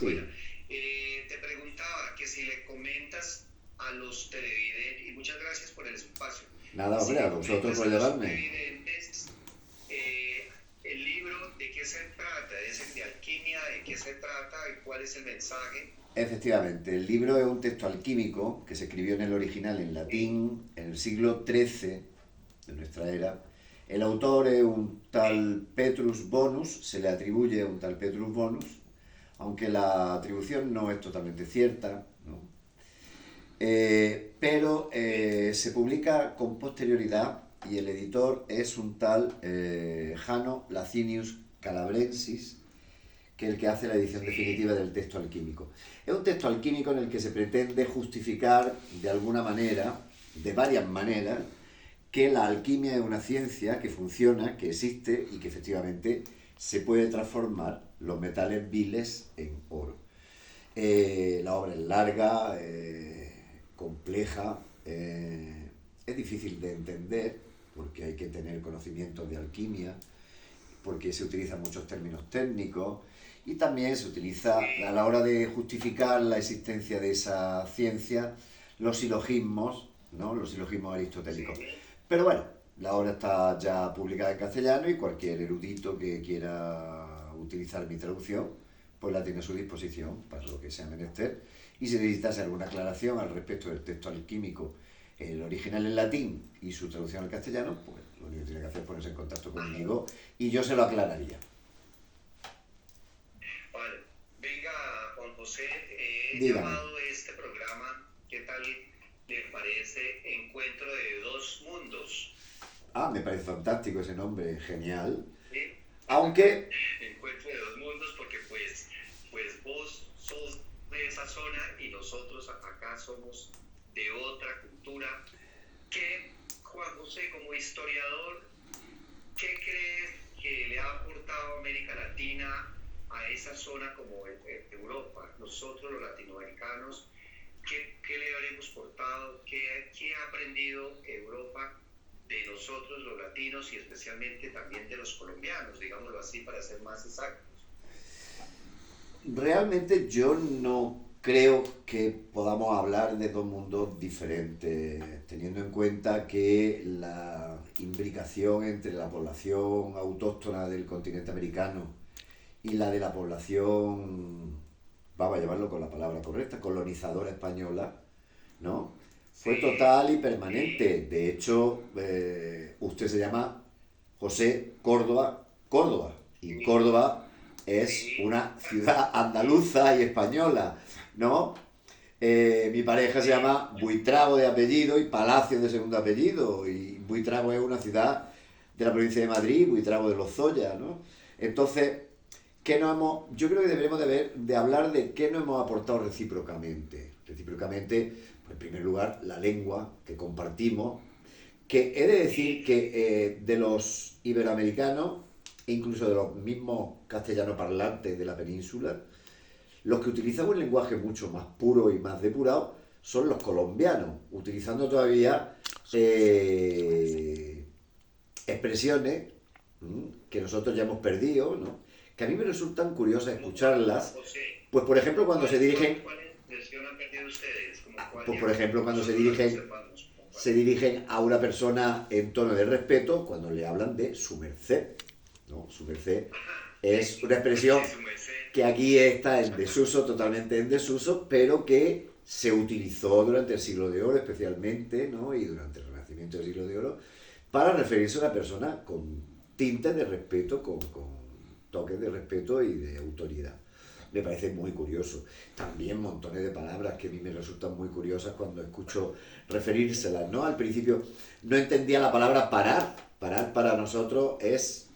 Bueno, Sí, te preguntaba que si le comentas a los televidentes, y muchas gracias por el espacio, nada, si hombre, a le vosotros comentas por a los llevarme. televidentes el libro, de qué se trata, es el de alquimia, de qué se trata y cuál es el mensaje. Efectivamente, el libro es un texto alquímico que se escribió en el original en Sí, latín en el siglo XIII de nuestra era. El autor es un sí, tal Petrus Bonus, se le atribuye a un tal Petrus Bonus, aunque la atribución no es totalmente cierta, ¿no? Pero sí, se publica con posterioridad y el editor es un tal Jano Lacinius Calabrensis, que es el que hace la edición sí, definitiva del texto alquímico. Es un texto alquímico en el que se pretende justificar de alguna manera, de varias maneras, que la alquimia es una ciencia que funciona, que existe y que efectivamente se puede transformar los metales viles en oro. La obra es larga, compleja, es difícil de entender porque hay que tener conocimientos de alquimia, porque se utilizan muchos términos técnicos y también se utiliza a sí, la hora de justificar la existencia de esa ciencia los silogismos, ¿no? Los silogismos aristotélicos. sí. Pero bueno, la obra está ya publicada en castellano y cualquier erudito que quiera utilizar mi traducción, pues la tiene a su disposición para lo que sea menester. Y si necesitas alguna aclaración al respecto del texto alquímico, el original en latín y su traducción al castellano, pues lo único que tiene que hacer es ponerse en contacto Ajá. conmigo y yo se lo aclararía. Vale. Venga, Juan José, he Dígame. llamado este programa, ¿qué tal le parece? Encuentro de dos mundos. Ah, me parece fantástico ese nombre, genial. ¿Sí? Aunque, Encuentro de dos mundos porque pues vos sos de esa zona y nosotros acá somos de otra cultura. ¿Qué, Juan José, como historiador, qué crees que le ha aportado América Latina a esa zona como Europa? Nosotros los latinoamericanos, ¿qué le habremos aportado? ¿Qué ha aprendido Europa de nosotros los latinos y especialmente también de los colombianos, digámoslo así, para ser más exactos? realmente yo no creo que podamos hablar de dos mundos diferentes, teniendo en cuenta que la imbricación entre la población autóctona del continente americano y la de la población, vamos a llamarlo con la palabra correcta, colonizadora española, ¿no? Fue Sí, total y permanente. sí, De hecho, usted se llama José Córdoba, Córdoba. Y sí, Córdoba es sí, una ciudad andaluza y española, ¿no? Mi pareja se sí, llama Buitrago de apellido y Palacio de segundo apellido. Y Buitrago es una ciudad de la provincia de Madrid, Buitrago de los Zoya, ¿no? Entonces, yo creo que deberemos de hablar de qué nos hemos aportado recíprocamente. Recíprocamente, pues, en primer lugar, la lengua que compartimos, que he de decir sí, que de los iberoamericanos, e incluso de los mismos castellano parlantes de la península, los que utilizan un lenguaje mucho más puro y más depurado son los colombianos, utilizando todavía eh, expresiones que nosotros ya hemos perdido, ¿no? Que a mí me resultan curiosas ¿cómo cuál, Juan escucharlas. José? Pues por ejemplo cuando se dirigen, ¿Cuál expresión han perdido ustedes? ¿Como cuál, pues por digamos, ejemplo que cuando nosotros la conservamos? ¿Como cuál? se dirigen a una persona en tono de respeto cuando le hablan de su merced, ¿no? Su merced Ajá, es una expresión sí, su merced. que aquí está en Ajá, desuso, totalmente en desuso, pero que se utilizó durante el siglo de oro especialmente, ¿no? Y durante el Renacimiento del siglo de oro, para referirse a una persona con tintes de respeto, con toques de respeto y de autoridad. Me parece muy curioso. También montones de palabras que a mí me resultan muy curiosas cuando escucho referírselas, ¿no? Al principio no entendía la palabra parar. Parar para nosotros es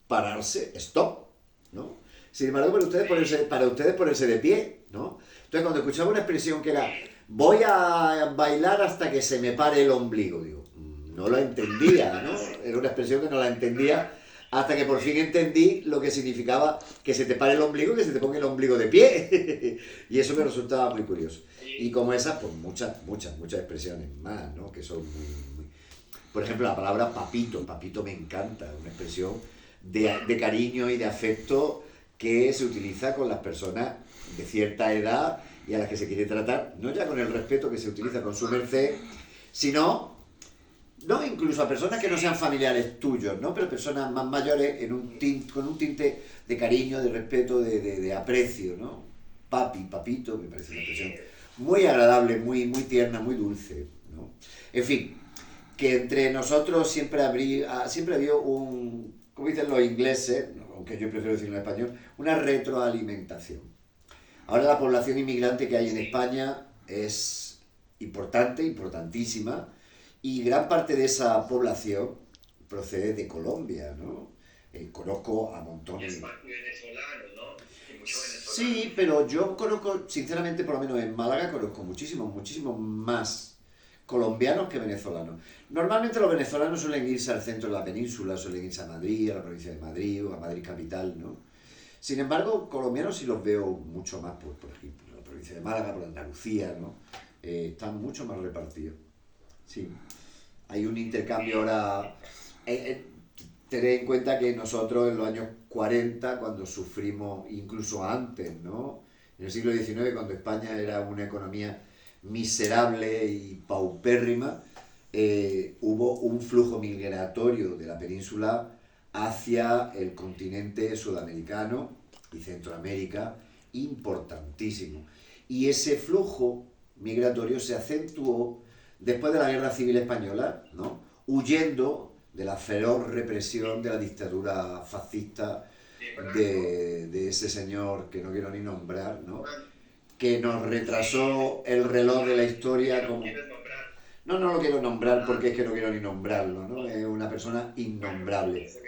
pararse, stop, ¿no? Sin embargo, sí, para ustedes ponerse de pie, ¿no? Entonces, cuando escuchaba una expresión que era sí. voy a bailar hasta que se me pare el ombligo, digo, no la entendía, ¿no? Sí, Era una expresión que no la entendía hasta que por fin entendí lo que significaba que se te pare el ombligo y que se te ponga el ombligo de pie. Y eso me resultaba muy curioso. Y sí, como esas, pues muchas expresiones más, ¿no? Que son muy... Por ejemplo, la palabra papito. Papito me encanta, una expresión de cariño y de afecto que se utiliza con las personas de cierta edad y a las que se quiere tratar, no ya con el respeto que se utiliza con su merced, sino, no incluso a personas que no sean familiares tuyos, ¿no? Pero personas más mayores con un tinte de cariño, de respeto, de aprecio, ¿no? Papi, papito, me parece una expresión muy agradable, muy tierna, muy dulce, ¿no? En fin, que entre nosotros siempre ha habido como dicen los ingleses, aunque yo prefiero decirlo en español, una retroalimentación. Ahora la población inmigrante que hay en España es importante, importantísima, y gran parte de esa población procede de Colombia, ¿no? Conozco a montones. Y venezolanos, ¿no? Y muchos venezolanos. Sí, pero yo conozco, sinceramente, por lo menos en Málaga, conozco muchísimos más colombianos que venezolanos. Normalmente los venezolanos suelen irse al centro de la península, suelen irse a Madrid, a la provincia de Madrid o a Madrid capital, ¿no? Sin embargo, colombianos sí los veo mucho más, por ejemplo, en la provincia de Málaga, por Andalucía, ¿no? Están mucho más repartidos. Sí. Hay un intercambio ahora. Tened en cuenta que nosotros en los años 40, cuando sufrimos, incluso antes, ¿no? En el siglo XIX, cuando España era una economía miserable y paupérrima, hubo un flujo migratorio de la península hacia el continente sudamericano y Centroamérica importantísimo. Y ese flujo migratorio se acentuó después de la Guerra Civil Española, ¿no? Huyendo de la feroz represión de la dictadura fascista de ese señor que no quiero ni nombrar, ¿no? Que nos retrasó el reloj de la historia como... No lo quiero nombrar porque es que no quiero ni nombrarlo, ¿no? Es una persona innombrable. Se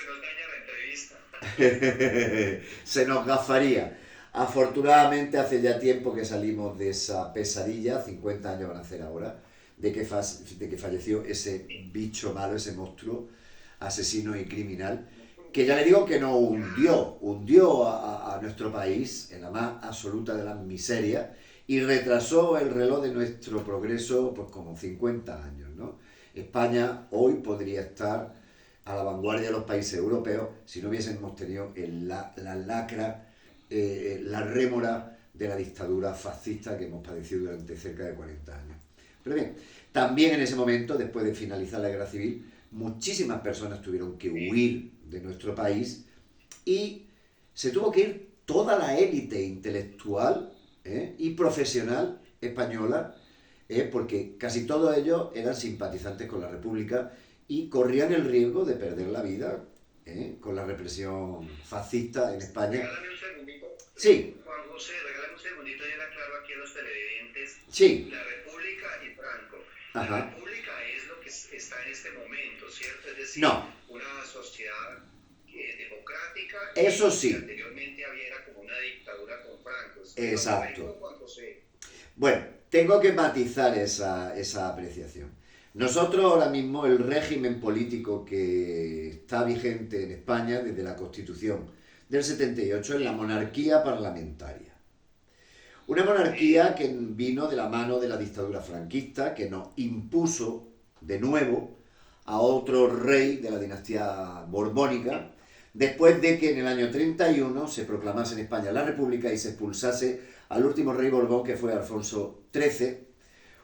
nos daña la entrevista. Se nos gafaría. Afortunadamente hace ya tiempo que salimos de esa pesadilla, 50 años van a hacer ahora, de que falleció ese bicho malo, ese monstruo, asesino y criminal, que ya le digo que no hundió a nuestro país en la más absoluta de las miserias y retrasó el reloj de nuestro progreso pues como 50 años, ¿no? España hoy podría estar a la vanguardia de los países europeos si no hubiésemos tenido la lacra, la rémora de la dictadura fascista que hemos padecido durante cerca de 40 años. Pero bien, también en ese momento, después de finalizar la guerra civil, muchísimas personas tuvieron que huir de nuestro país y se tuvo que ir toda la élite intelectual y profesional española, porque casi todos ellos eran simpatizantes con la República y corrían el riesgo de perder la vida con la represión fascista en España. Regálame un segundito. Sí. Juan José, regálame un segundito y le aclaro aquí a los televidentes. Sí. La República y Franco. Ajá. La República es lo que está en este momento, ¿cierto? Es decir, no. Una sociedad democrática. Eso sí. Que anteriormente había como una dictadura con Franco. Exacto. Juan José. Bueno, tengo que matizar esa apreciación. Nosotros ahora mismo el régimen político que está vigente en España desde la Constitución del 78 es la monarquía parlamentaria. Una monarquía que vino de la mano de la dictadura franquista, que nos impuso de nuevo a otro rey de la dinastía borbónica, después de que en el año 31 se proclamase en España la República y se expulsase al último rey borbón, que fue Alfonso XIII,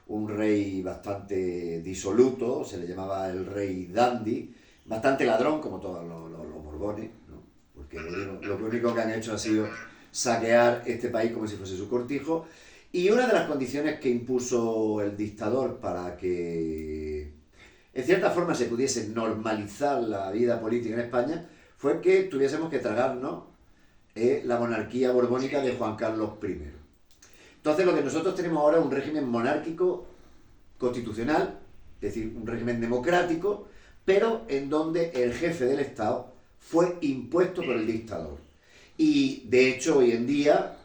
un rey bastante disoluto, se le llamaba el rey dandy, bastante ladrón, como todos los borbones, ¿no? Porque lo único que han hecho ha sido saquear este país como si fuese su cortijo. Y una de las condiciones que impuso el dictador para que, en cierta forma, se pudiese normalizar la vida política en España fue que tuviésemos que tragarnos la monarquía borbónica de Juan Carlos I. Entonces lo que nosotros tenemos ahora es un régimen monárquico constitucional, es decir, un régimen democrático, pero en donde el jefe del Estado fue impuesto por el dictador. Y de hecho hoy en día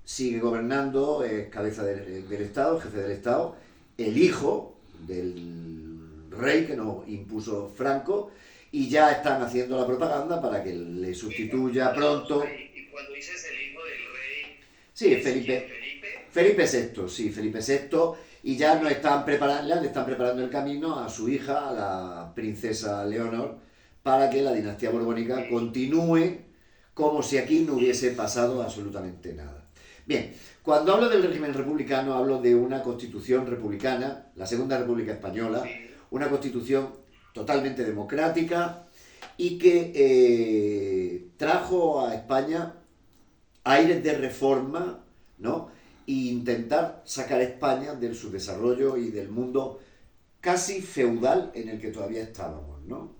sigue gobernando, cabeza del Estado, jefe del Estado, el hijo del rey que nos impuso Franco, y ya están haciendo la propaganda para que le sustituya pronto. Y cuando dices el hijo del rey... Sí, Felipe VI, sí, Felipe VI, y ya le están preparando el camino a su hija, a la princesa Leonor, para que la dinastía borbónica continúe como si aquí no hubiese pasado absolutamente nada. Bien, cuando hablo del régimen republicano, hablo de una constitución republicana, la Segunda República Española, una constitución totalmente democrática y que trajo a España aires de reforma, ¿no? E intentar sacar a España del subdesarrollo y del mundo casi feudal en el que todavía estábamos, ¿no?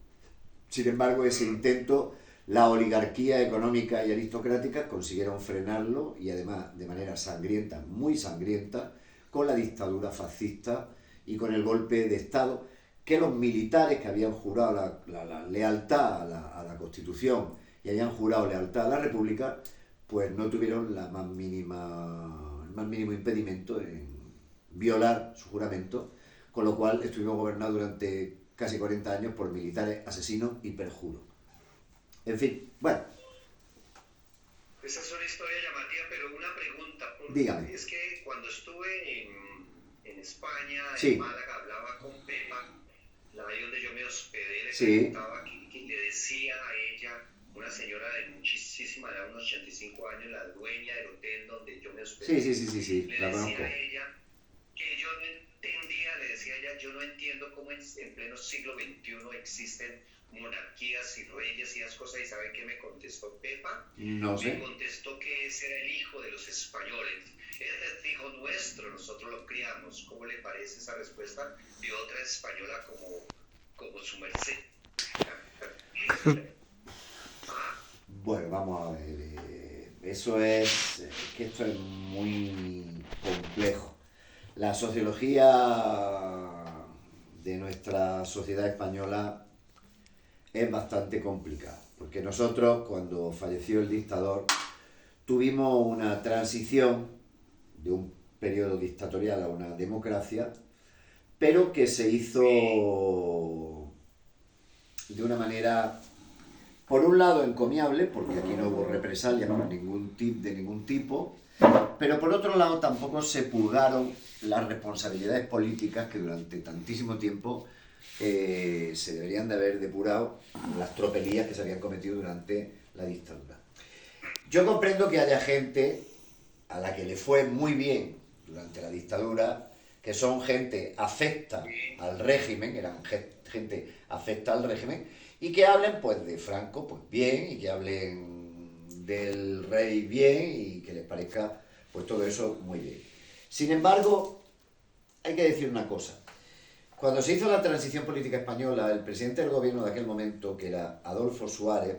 Sin embargo, ese intento, la oligarquía económica y aristocrática consiguieron frenarlo y además de manera sangrienta, muy sangrienta, con la dictadura fascista y con el golpe de Estado que los militares que habían jurado la lealtad a la Constitución y habían jurado lealtad a la República, pues no tuvieron el más mínimo impedimento en violar su juramento, con lo cual estuvimos gobernados durante casi 40 años por militares asesinos y perjuros. En fin, bueno. Esa es una historia llamativa, pero una pregunta. Dígame. Es que cuando estuve en España, sí. en Málaga, hablaba con Pepa, ahí donde yo me hospedé, le sí. preguntaba que le decía a ella, una señora de muchísima edad, unos 85 años, la dueña del hotel donde yo me hospedé. Sí, le la decía conozco. a ella que yo no entendía, le decía a ella, yo no entiendo cómo en pleno siglo XXI existen monarquías y reyes y esas cosas. ¿Y sabe qué me contestó Pepa? No sé. Me contestó que ese era el hijo de los españoles. Es el hijo nuestro, nosotros lo criamos. ¿Cómo le parece esa respuesta de otra española como su merced? Bueno, vamos a ver. Esto es muy complejo. La sociología de nuestra sociedad española es bastante complicada, porque nosotros, cuando falleció el dictador, tuvimos una transición de un periodo dictatorial a una democracia, pero que se hizo de una manera, por un lado, encomiable, porque aquí no hubo represalias de ningún tipo, pero por otro lado tampoco se purgaron las responsabilidades políticas que durante tantísimo tiempo se deberían de haber depurado, las tropelías que se habían cometido durante la dictadura. Yo comprendo que haya gente a la que le fue muy bien durante la dictadura, que son gente afecta al régimen, eran gente afecta al régimen, y que hablen pues de Franco pues bien, y que hablen del rey bien, y que les parezca pues todo eso muy bien. Sin embargo, hay que decir una cosa. Cuando se hizo la transición política española, el presidente del gobierno de aquel momento, que era Adolfo Suárez,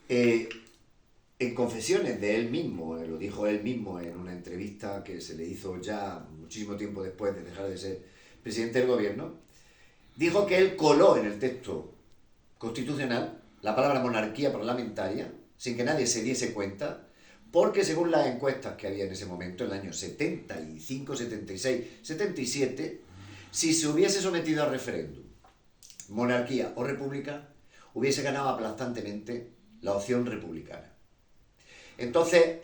en confesiones de él mismo, lo dijo él mismo en una entrevista que se le hizo ya muchísimo tiempo después de dejar de ser presidente del gobierno, dijo que él coló en el texto constitucional la palabra monarquía parlamentaria, sin que nadie se diese cuenta, porque según las encuestas que había en ese momento, en el año 75, 76, 77, si se hubiese sometido a referéndum, monarquía o república, hubiese ganado aplastantemente la opción republicana. Entonces,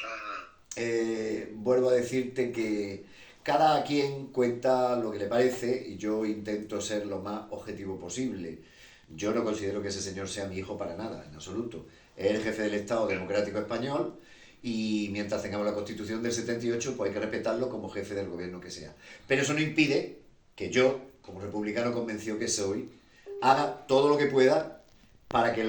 vuelvo a decirte que cada quien cuenta lo que le parece y yo intento ser lo más objetivo posible. Yo no considero que ese señor sea mi hijo para nada, en absoluto. Es el jefe del Estado democrático español y mientras tengamos la Constitución del 78, pues hay que respetarlo como jefe del gobierno que sea. Pero eso no impide que yo, como republicano convencido que soy, haga todo lo que pueda para que el